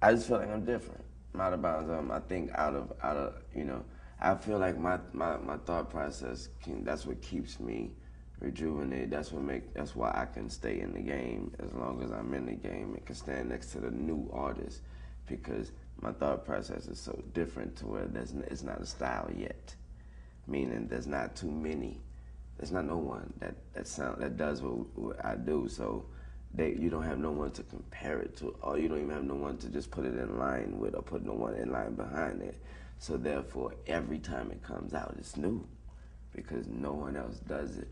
I just feel like I'm different. I'm out of bounds. I think you know, I feel like my thought process that's what keeps me rejuvenated. That's why I can stay in the game as long as I'm in the game and can stand next to the new artists because my thought process is so different to where it's not a style yet. Meaning there's not too many. There's not no one that does what I do. So you don't have no one to compare it to, or you don't even have no one to just put it in line with, or put no one in line behind it. So therefore, every time it comes out, it's new, because no one else does it.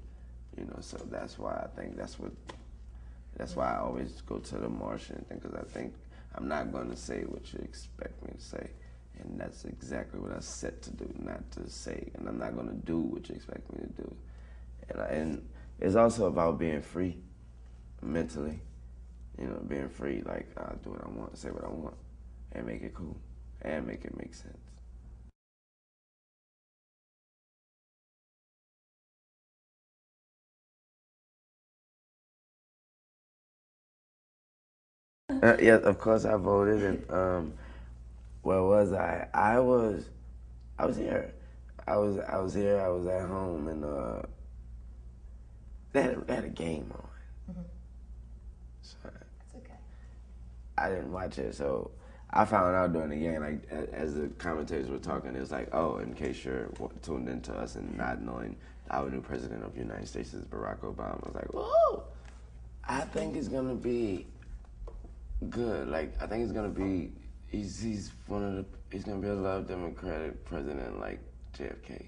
You know, so that's why I think that's why I always go to the Martian thing, because I think I'm not going to say what you expect me to say. And that's exactly what I set to do, not to say. And I'm not going to do what you expect me to do. And it's also about being free mentally, you know, being free, like I'll do what I want, say what I want, and make it cool, and make it make sense. Yes, of course I voted, and where was I? I was here. I was here. I was at home, and they had a game on. Mm-hmm. So It's okay. I didn't watch it, so I found out during the game, like as the commentators were talking, it was like, oh, in case you're tuned into us and not knowing, our new president of the United States is Barack Obama. I was like, whoa, I think it's gonna be good. Like I think it's gonna be, he's he's gonna be a love Democratic president like JFK.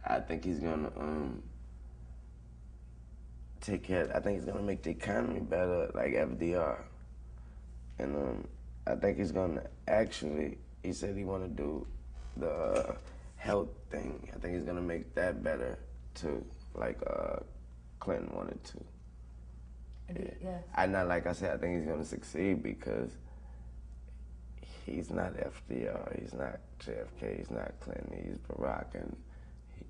I think he's gonna take care. I think he's gonna make the economy better like FDR. And I think he's gonna actually. He said he want to do the health thing. I think he's gonna make that better too, like Clinton wanted to. Yeah. I not like I said. I think he's gonna succeed because he's not FDR. He's not JFK. He's not Clinton. He's Barack, and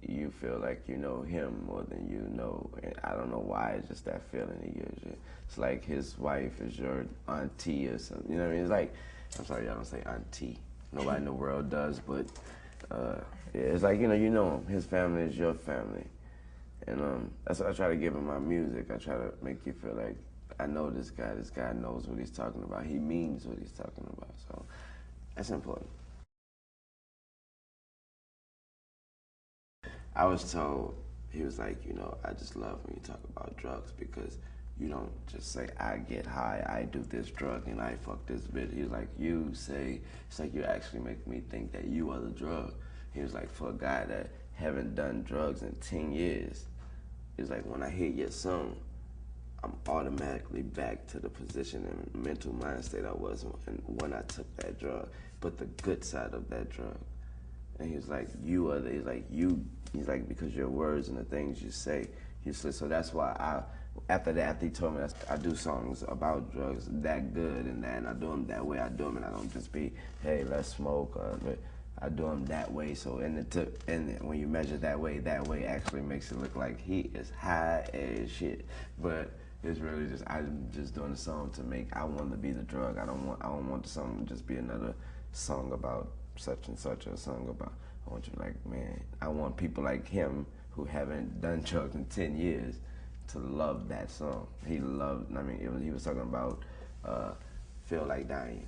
you feel like you know him more than you know. And I don't know why. It's just that feeling he gives you. It's like his wife is your auntie or something. You know what I mean? It's like, I'm sorry, y'all don't say auntie. Nobody in the world does, but yeah, it's like you know him. His family is your family, and that's what I try to give in my music. I try to make you feel like I know this guy. This guy knows what he's talking about. He means what he's talking about. So that's important. I was told, he was like, you know, I just love when you talk about drugs because you don't just say, I get high, I do this drug, and I fuck this bitch. He was like, you say, it's like you actually make me think that you are the drug. He was like, for a guy that haven't done drugs in 10 years, he was like, when I hear your song, I'm automatically back to the position and mental mind state I was when I took that drug, but the good side of that drug. And he was like, he's like, because your words and the things you say, so that's why after he told me that I do songs about drugs that good and that, and I do them that way, I do them, and I don't just be, hey, let's smoke, but I do them that way, so, and when you measure that way actually makes it look like he is high as shit, but it's really just, I'm just doing the song to make, I want to be the drug, I don't want the song to just be another song about such and such, or a song about, I want you to like, man, I want people like him who haven't done drugs in 10 years to love that song. He loved, I mean, he was talking about Feel Like Dying.